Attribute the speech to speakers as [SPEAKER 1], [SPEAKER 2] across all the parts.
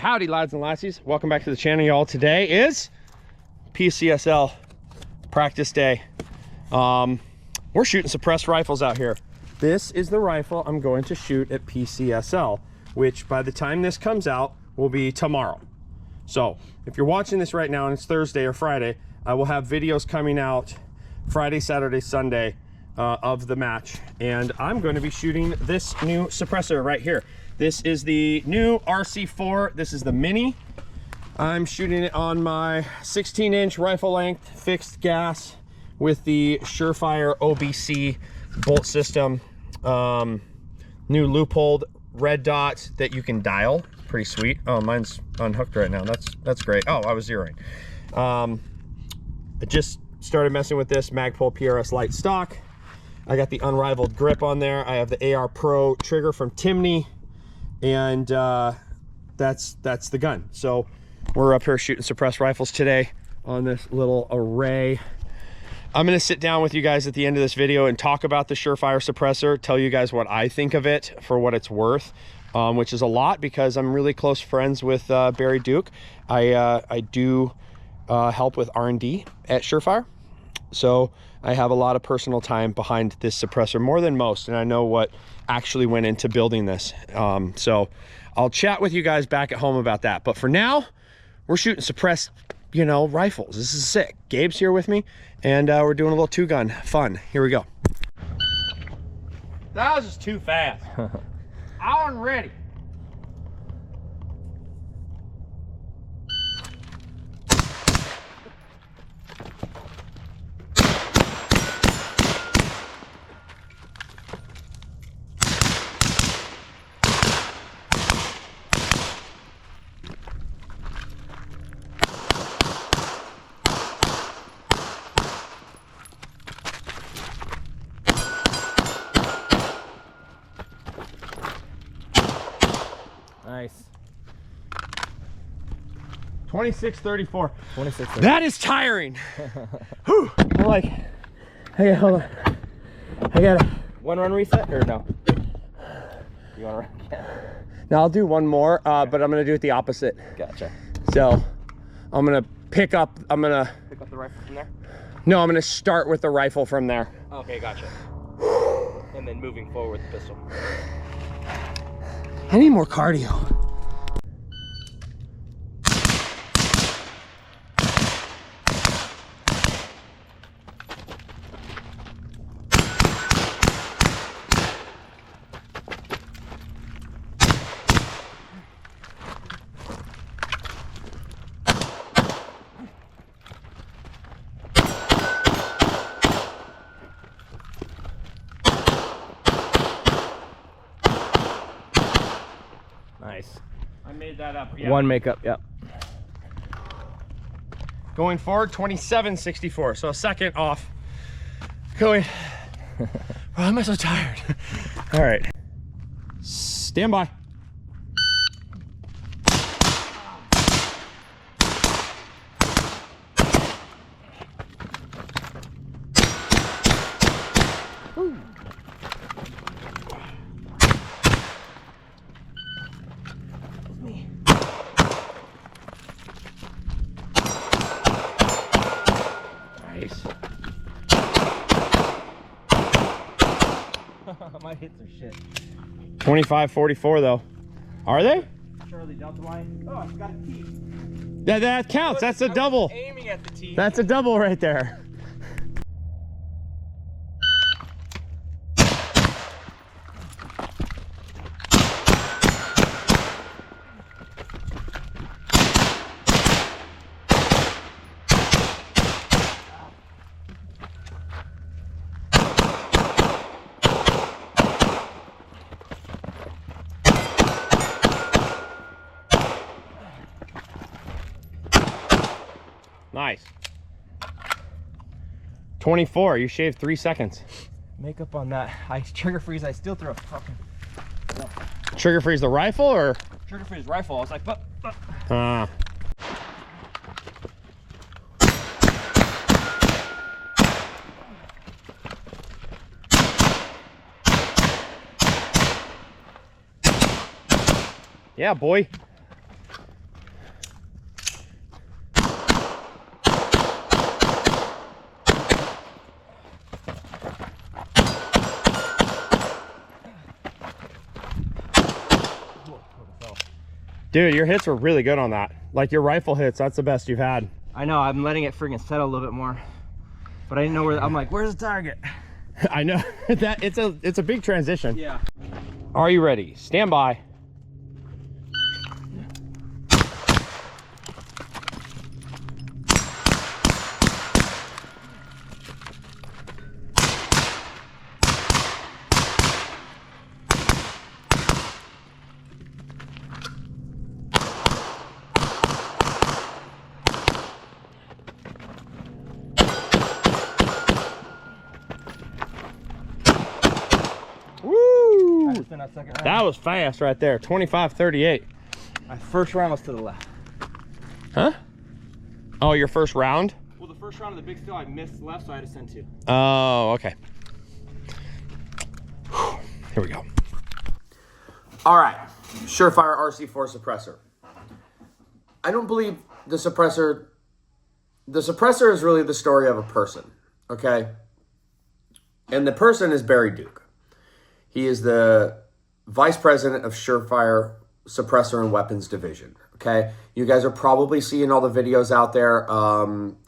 [SPEAKER 1] Howdy, lads and lassies. Welcome back to the channel, y'all. Today is PCSL practice day. We're shooting suppressed rifles out here. This is the rifle I'm going to shoot at PCSL, which by the time this comes out will be tomorrow. So if you're watching this right now and it's Thursday or Friday, I will have videos coming out Friday, Saturday, Sunday of the match. And I'm going to be shooting this new suppressor right here. This is the new RC4. This is the mini. I'm shooting it on my 16-inch rifle length fixed gas with the Surefire OBC bolt system. New loopholed red dot that you can dial. Pretty sweet. Oh, mine's unhooked right now. That's great. Oh, I was zeroing. I just started messing with this Magpul PRS light stock. I got the unrivaled grip on there. I have the AR Pro trigger from Timney, and that's the gun. So we're up here shooting suppressed rifles today on this little array. I'm going to sit down with you guys at the end of this video and talk about the Surefire suppressor, tell you guys what I think of it for what it's worth, which is a lot because I'm really close friends with Barry Duke. I do help with R&D at Surefire, so I have a lot of personal time behind this suppressor, more than most, and I know what actually went into building this. So I'll chat with you guys back at home about that. But for now, we're shooting suppressed, you know, rifles. This is sick. Gabe's here with me, and we're doing a little two-gun fun. Here we go. That was just too fast. I wasn't ready.
[SPEAKER 2] Nice.
[SPEAKER 1] 26:34.
[SPEAKER 2] 26.
[SPEAKER 1] That is tiring. Whew. I'm like, hey, hold on. I got it.
[SPEAKER 2] One run reset or no? You want to run again?
[SPEAKER 1] Now I'll do one more, but I'm gonna do it the opposite.
[SPEAKER 2] Gotcha.
[SPEAKER 1] So I'm gonna pick up.
[SPEAKER 2] Pick up the rifle from there.
[SPEAKER 1] No, I'm gonna start with the rifle from there.
[SPEAKER 2] Okay, gotcha. And then moving forward with the pistol.
[SPEAKER 1] I need more cardio.
[SPEAKER 2] Nice.
[SPEAKER 1] I made that up. Yeah.
[SPEAKER 2] One makeup, yep.
[SPEAKER 1] Going forward, 27:64. So a second off. Going. Why am I so tired? All right. Stand by. Nice.
[SPEAKER 2] My hits are shit.
[SPEAKER 1] 25:44 though. Are they?
[SPEAKER 2] Charlie Delta line. Oh, it's got a T.
[SPEAKER 1] That counts. That's a double.
[SPEAKER 2] Aiming at the T.
[SPEAKER 1] That's a double right there. Nice. 24. You shaved 3 seconds.
[SPEAKER 2] Makeup on that. I trigger freeze. I still throw a fucking. No.
[SPEAKER 1] Trigger freeze the rifle or?
[SPEAKER 2] Trigger freeze rifle. I was like,
[SPEAKER 1] Ah. Yeah, boy. Dude, your hits were really good on that. Like your rifle hits, that's the best you've had.
[SPEAKER 2] I know, I'm letting it friggin' settle a little bit more. But I didn't know where, I'm like, where's the target?
[SPEAKER 1] I know, that it's a big transition.
[SPEAKER 2] Yeah.
[SPEAKER 1] Are you ready? Stand by. That was fast right there. 25-38.
[SPEAKER 2] My first round was to the left.
[SPEAKER 1] Huh? Oh, your first round?
[SPEAKER 2] Well, the first round of the big still I missed left, so I had to send 2.
[SPEAKER 1] Oh, okay. Here we go. All right. Surefire RC4 suppressor. I don't believe the suppressor is really the story of a person, okay? And the person is Barry Duke. He is the vice president of Surefire Suppressor and Weapons Division, okay? You guys are probably seeing all the videos out there.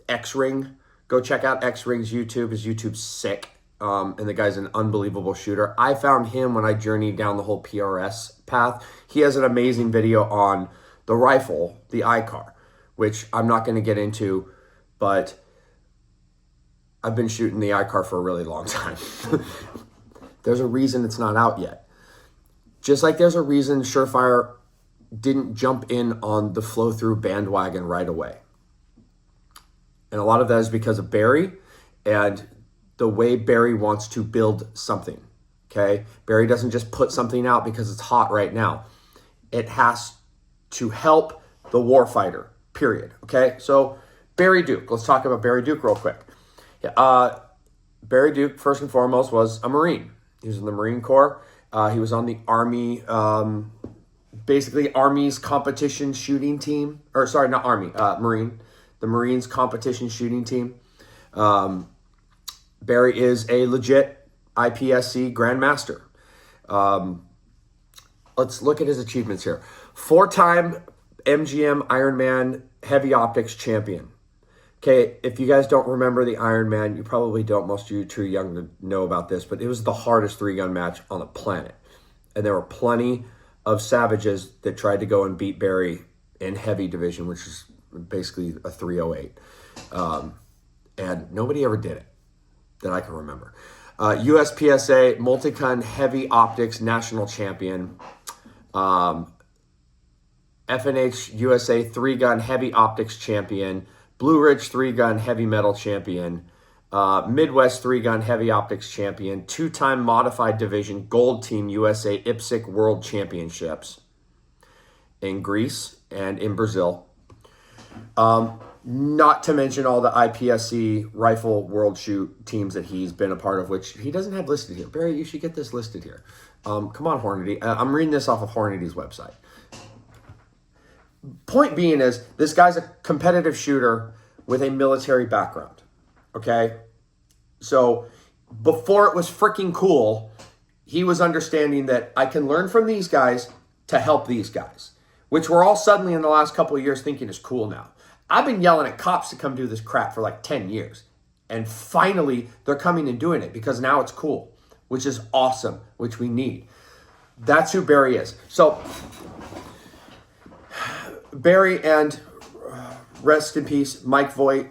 [SPEAKER 1] X-Ring, go check out X-Ring's YouTube. His YouTube's sick, and the guy's an unbelievable shooter. I found him when I journeyed down the whole PRS path. He has an amazing video on the rifle, the ICAR, which I'm not going to get into, but I've been shooting the ICAR for a really long time. There's a reason it's not out yet. Just like there's a reason Surefire didn't jump in on the flow-through bandwagon right away. And a lot of that is because of Barry and the way Barry wants to build something, okay? Barry doesn't just put something out because it's hot right now. It has to help the warfighter, period, okay? So Barry Duke, let's talk about Barry Duke real quick. Barry Duke, first and foremost, was a Marine. He was in the Marine Corps. He was on the Army, basically Army's competition shooting team. Or sorry, not Army, Marine. The Marines competition shooting team. Barry is a legit IPSC Grandmaster. Let's look at his achievements here. 4-time MGM Ironman Heavy Optics Champion. Okay, if you guys don't remember the Ironman, you probably don't. Most of you are too young to know about this, but it was the hardest 3-gun match on the planet. And there were plenty of savages that tried to go and beat Barry in heavy division, which is basically a 308. And nobody ever did it that I can remember. USPSA Multi-Gun Heavy Optics National Champion. FNH USA 3-Gun Heavy Optics Champion. Blue Ridge 3-Gun Heavy Metal Champion, Midwest 3-Gun Heavy Optics Champion, 2-time Modified Division Gold Team USA IPSC World Championships in Greece and in Brazil. Not to mention all the IPSC Rifle World Shoot teams that he's been a part of, which he doesn't have listed here. Barry, you should get this listed here. Come on, Hornady. I'm reading this off of Hornady's website. Point being is, this guy's a competitive shooter with a military background, okay? So before it was freaking cool, he was understanding that I can learn from these guys to help these guys, which we're all suddenly in the last couple of years thinking is cool now. I've been yelling at cops to come do this crap for like 10 years, and finally they're coming and doing it because now it's cool, which is awesome, which we need. That's who Barry is. So Barry and rest in peace, Mike Voigt,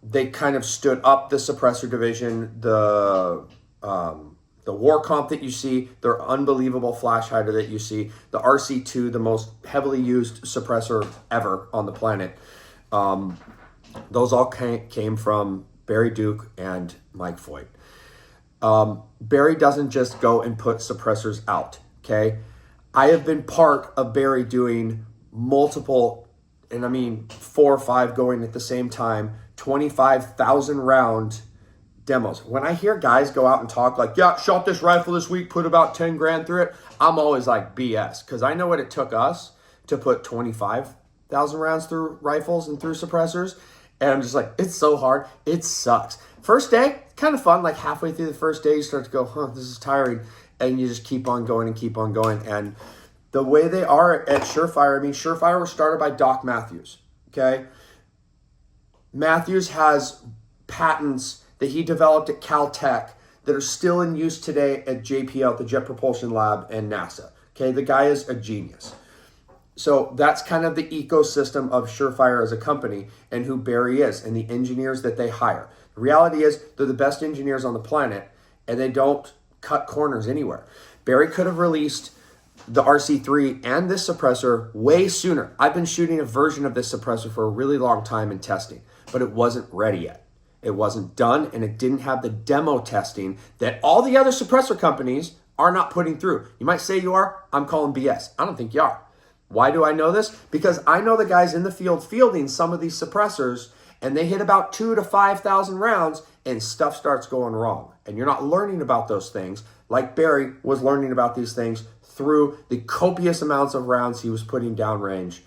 [SPEAKER 1] they kind of stood up the suppressor division, the war comp that you see, their unbelievable flash hider that you see, the RC2, the most heavily used suppressor ever on the planet. Those all came from Barry Duke and Mike Voigt. Barry doesn't just go and put suppressors out, okay? I have been part of Barry doing multiple, and I mean 4 or 5 going at the same time, 25,000 round demos. When I hear guys go out and talk like, yeah, shot this rifle this week, put about 10 grand through it, I'm always like BS, because I know what it took us to put 25,000 rounds through rifles and through suppressors, and I'm just like, it's so hard, it sucks. First day, kind of fun, like halfway through the first day, you start to go, this is tiring, and you just keep on going and keep on going, and the way they are at Surefire, I mean, Surefire was started by Doc Matthews, okay? Matthews has patents that he developed at Caltech that are still in use today at JPL, the Jet Propulsion Lab, and NASA, okay? The guy is a genius. So that's kind of the ecosystem of Surefire as a company and who Barry is and the engineers that they hire. The reality is they're the best engineers on the planet and they don't cut corners anywhere. Barry could have released the RC3 and this suppressor way sooner. I've been shooting a version of this suppressor for a really long time in testing, but it wasn't ready yet. It wasn't done and it didn't have the demo testing that all the other suppressor companies are not putting through. You might say you are. I'm calling BS. I don't think you are. Why do I know this? Because I know the guys in the field fielding some of these suppressors and they hit about 2,000 to 5,000 rounds and stuff starts going wrong. And you're not learning about those things like Barry was learning about these things through the copious amounts of rounds he was putting downrange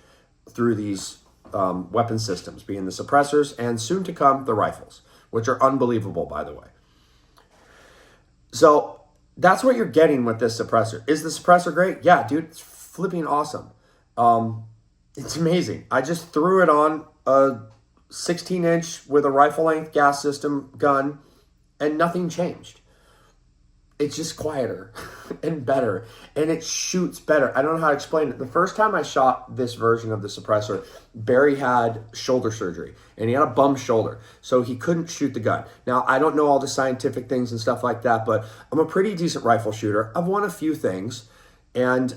[SPEAKER 1] through these weapon systems, being the suppressors and soon to come the rifles, which are unbelievable, by the way. So that's what you're getting with this suppressor. Is the suppressor great? Yeah, dude, it's flipping awesome. It's amazing. I just threw it on a 16-inch with a rifle length gas system gun and nothing changed. It's just quieter and better and it shoots better. I don't know how to explain it. The first time I shot this version of the suppressor, Barry had shoulder surgery and he had a bum shoulder, so he couldn't shoot the gun. Now, I don't know all the scientific things and stuff like that, but I'm a pretty decent rifle shooter. I've won a few things and,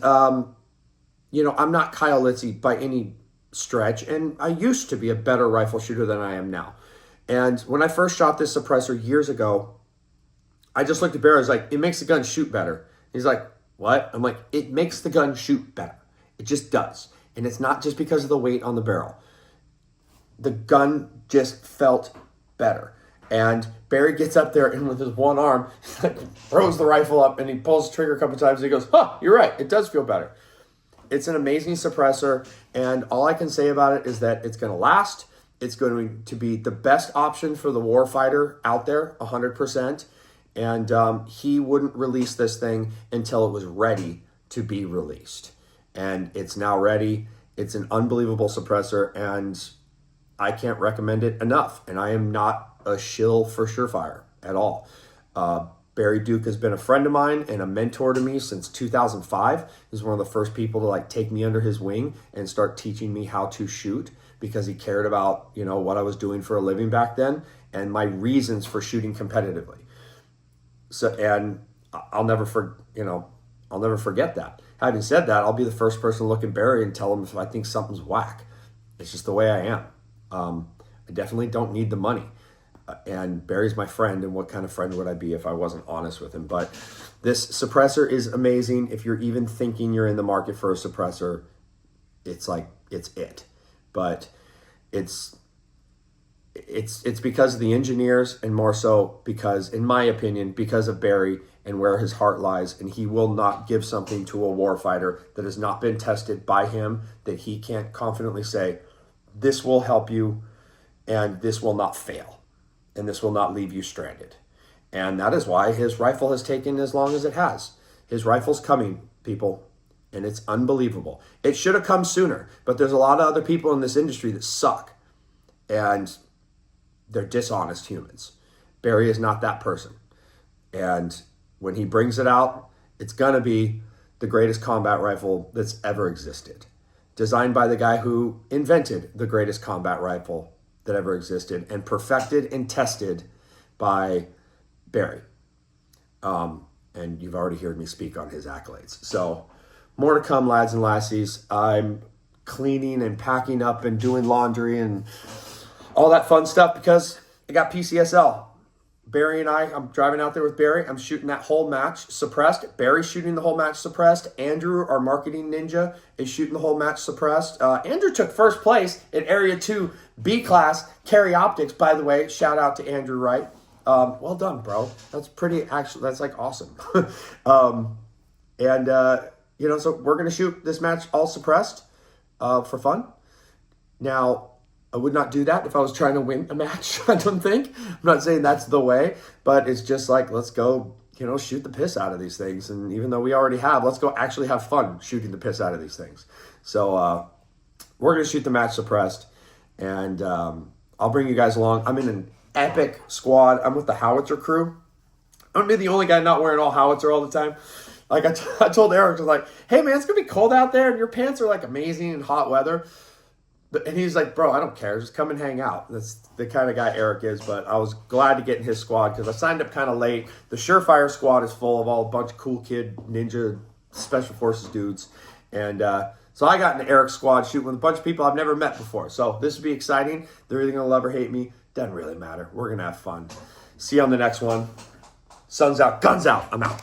[SPEAKER 1] you know, I'm not Kyle Litzy by any stretch, and I used to be a better rifle shooter than I am now. And when I first shot this suppressor years ago, I just looked at Barry, I was like, it makes the gun shoot better. He's like, what? I'm like, it makes the gun shoot better. It just does. And it's not just because of the weight on the barrel. The gun just felt better. And Barry gets up there and with his one arm, throws the rifle up and he pulls the trigger a couple times and he goes, huh, you're right, it does feel better. It's an amazing suppressor, and all I can say about it is that it's going to last. It's going to be the best option for the warfighter out there, 100%. And he wouldn't release this thing until it was ready to be released. And it's now ready. It's an unbelievable suppressor, and I can't recommend it enough. And I am not a shill for Surefire at all. Barry Duke has been a friend of mine and a mentor to me since 2005. He's one of the first people to like take me under his wing and start teaching me how to shoot because he cared about, you know, what I was doing for a living back then and my reasons for shooting competitively. So, and I'll never forget that. Having said that, I'll be the first person to look at Barry and tell him if I think something's whack. It's just the way I am. I definitely don't need the money. And Barry's my friend, and what kind of friend would I be if I wasn't honest with him? But this suppressor is amazing. If you're even thinking you're in the market for a suppressor, it's like, it's it. But it's because of the engineers, and more so because, in my opinion, because of Barry and where his heart lies, and he will not give something to a warfighter that has not been tested by him, that he can't confidently say, this will help you, and this will not fail. And this will not leave you stranded. And that is why his rifle has taken as long as it has. His rifle's coming, people, and it's unbelievable. It should have come sooner, but there's a lot of other people in this industry that suck, and they're dishonest humans. Barry is not that person. And when he brings it out, it's going to be the greatest combat rifle that's ever existed. Designed by the guy who invented the greatest combat rifle that ever existed and perfected and tested by Barry. And you've already heard me speak on his accolades. So more to come, lads and lassies. I'm cleaning and packing up and doing laundry and all that fun stuff because I got PCSL. Barry and I'm driving out there with Barry. I'm shooting that whole match suppressed. Barry's shooting the whole match suppressed. Andrew, our marketing ninja, is shooting the whole match suppressed. Andrew took first place in Area 2 B class carry optics, by the way. Shout out to Andrew Wright. Well done, bro. That's pretty, actually, that's like awesome. You know, so we're going to shoot this match all suppressed for fun. Now, I would not do that if I was trying to win a match, I don't think. I'm not saying that's the way, but it's just like, let's go
[SPEAKER 3] you know, shoot the piss out of these things. And even though we already have, let's go actually have fun shooting the piss out of these things. So we're going to shoot the match suppressed, and I'll bring you guys along. I'm in an epic squad. I'm with the howitzer crew. I'm going to be the only guy not wearing all howitzer all the time. Like I told Eric, I was like, hey man, it's going to be cold out there and your pants are like amazing in hot weather. And he's like, bro, I don't care. Just come and hang out. That's the kind of guy Eric is. But I was glad to get in his squad because I signed up kind of late. The Surefire squad is full of a bunch of cool kid ninja special forces dudes. And so I got into Eric's squad shooting with a bunch of people I've never met before. So this would be exciting. They're either going to love or hate me. Doesn't really matter. We're going to have fun. See you on the next one. Sun's out, guns out. I'm out.